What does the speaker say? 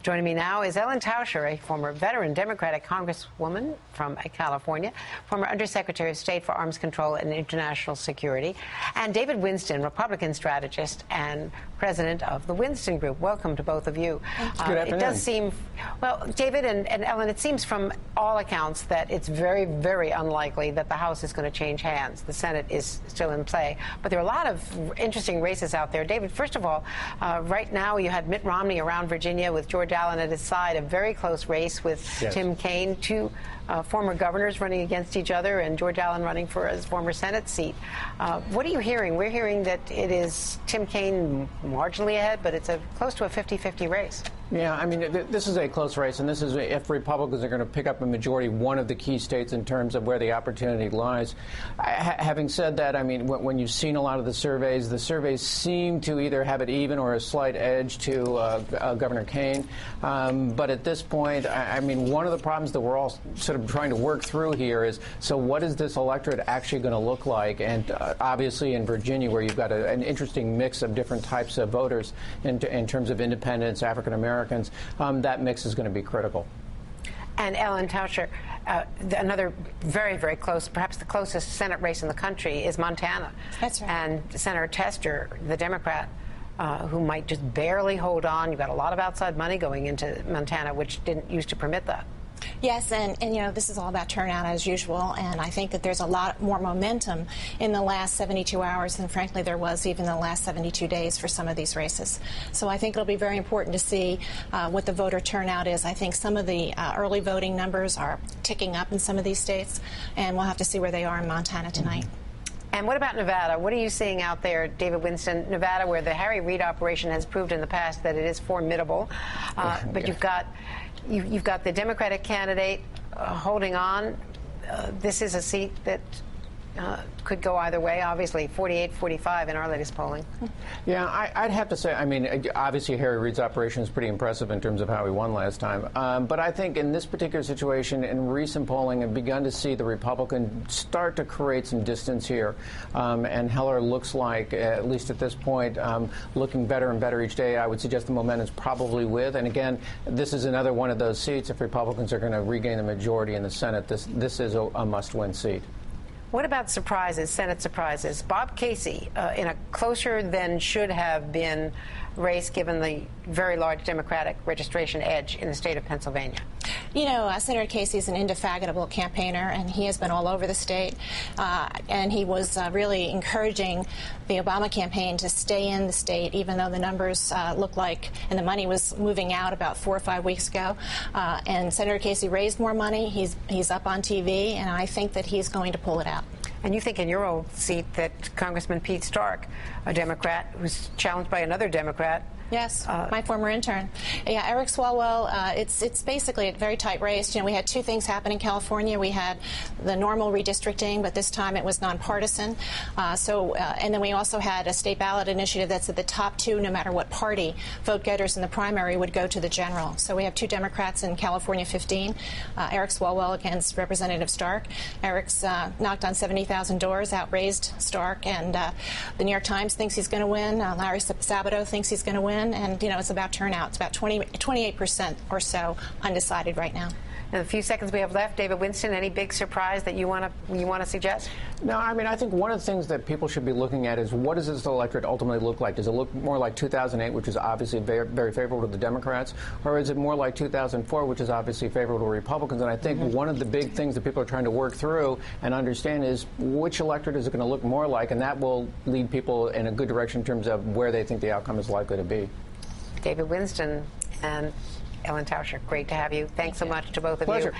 Joining me now is Ellen Tauscher, a former veteran Democratic Congresswoman from California, former Undersecretary of State for Arms Control and International Security, and David Winston, Republican strategist and president of the Winston Group. Welcome to both of you. Good afternoon. It does seem, well, David and Ellen, it seems from all accounts that it's very, very unlikely that the House is going to change hands. The Senate is still in play. But there are a lot of interesting races out there. David, first of all, right now you had Mitt Romney around Virginia with George Allen at his side, a very close race with Tim Kaine, two former governors running against each other, and George Allen running for his former Senate seat. What are you hearing? We're hearing that it is Tim Kaine marginally ahead, but it's close to a 50-50 race. Yeah, I mean, this is a close race, and this is if Republicans are going to pick up a majority, one of the key states in terms of where the opportunity lies. Having said that, I mean, when you've seen a lot of the surveys seem to either have it even or a slight edge to Governor Kaine. But at this point, I mean, one of the problems that we're all sort of trying to work through here is, so what is this electorate actually going to look like? And obviously in Virginia, where you've got an interesting mix of different types of voters in terms of independents, African Americans, that mix is going to be critical. And Ellen Tauscher, another very, very close, perhaps the closest Senate race in the country is Montana. That's right. And Senator Tester, the Democrat, who might just barely hold on. You've got a lot of outside money going into Montana, which didn't used to permit that. Yes, and you know, this is all about turnout as usual, and I think that there's a lot more momentum in the last 72 hours than, frankly, there was even the last 72 days for some of these races. So I think it'll be very important to see what the voter turnout is. I think some of the early voting numbers are ticking up in some of these states, and we'll have to see where they are in Montana tonight. And what about Nevada? What are you seeing out there, David Winston? Nevada, where the Harry Reid operation has proved in the past that it is formidable, but you've got the Democratic candidate holding on. This is a seat that could go either way, obviously, 48-45 in our latest polling. Yeah, I'd have to say, I mean, obviously Harry Reid's operation is pretty impressive in terms of how he won last time. But I think in this particular situation, in recent polling, I've begun to see the Republicans start to create some distance here. And Heller looks like, at least at this point, looking better and better each day. I would suggest the momentum's probably with. And again, this is another one of those seats. If Republicans are going to regain the majority in the Senate, this is a must-win seat. What about surprises, Senate surprises? Bob Casey, in a closer than should have been race, given the very large Democratic registration edge in the state of Pennsylvania. You know, Senator Casey is an indefatigable campaigner, and he has been all over the state. And he was really encouraging the Obama campaign to stay in the state, even though the numbers look like, and the money was moving out about 4 or 5 weeks ago. And Senator Casey raised more money. He's up on TV, and I think that he's going to pull it out. And you think in your old seat that Congressman Pete Stark, a Democrat, who's challenged by another Democrat. Yes, my former intern. Yeah, Eric Swalwell, it's basically a very tight race. You know, we had two things happen in California. We had the normal redistricting, but this time it was nonpartisan. And then we also had a state ballot initiative that said the top two, no matter what party, vote getters in the primary would go to the general. So we have two Democrats in California 15, Eric Swalwell against Representative Stark. Eric's knocked on 70,000 doors, outraised Stark, and the New York Times thinks he's going to win. Larry Sabato thinks he's going to win. And, you know, it's about turnout. It's about 28% or so undecided right now. In the few seconds we have left, David Winston, any big surprise that you want to suggest? No, I mean, I think one of the things that people should be looking at is, what does this electorate ultimately look like? Does it look more like 2008, which is obviously very, very favorable to the Democrats, or is it more like 2004, which is obviously favorable to Republicans? And I think one of the big things that people are trying to work through and understand is, which electorate is it going to look more like, and that will lead people in a good direction in terms of where they think the outcome is likely to be. David Winston and Ellen Tauscher, great to have you. Thanks so much to both of you.